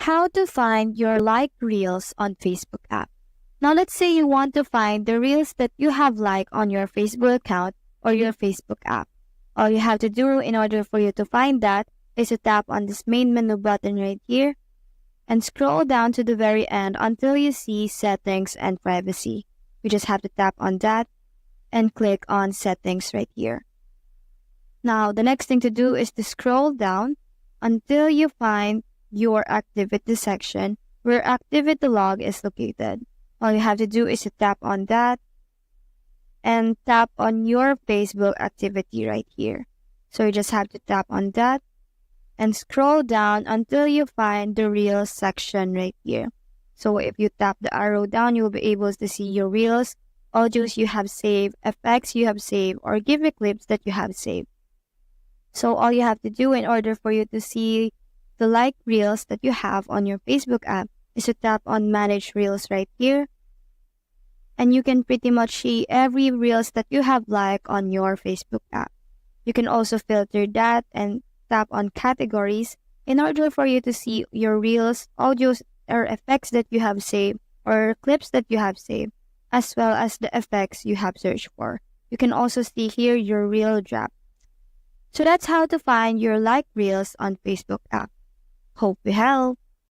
how to find your liked reels on Facebook app. Now let's say you want to find the reels that you have liked on your Facebook account or your Facebook app. All you have to do in order for you to find that is to tap on this main menu button right here and scroll down to the very end until you see Settings and Privacy. You just have to tap on that and click on Settings right here. Now, the next thing to do is to scroll down until you find your activity section where activity log is located. All you have to do is to tap on that and tap on your Facebook activity right here. So you just have to tap on that and scroll down until you find the Reels section right here. So if you tap the arrow down, you'll be able to see your Reels, audios you have saved, effects you have saved, or give me clips that you have saved. So all you have to do in order for you to see the liked Reels that you have on your Facebook app is to tap on Manage Reels right here. And you can pretty much see every Reels that you have liked on your Facebook app. You can also filter that and tap on Categories in order for you to see your Reels, audios, or effects that you have saved, or clips that you have saved, as well as the effects you have searched for. You can also see here your Reel draft. So that's how to find your liked Reels on Facebook app. Hope we help.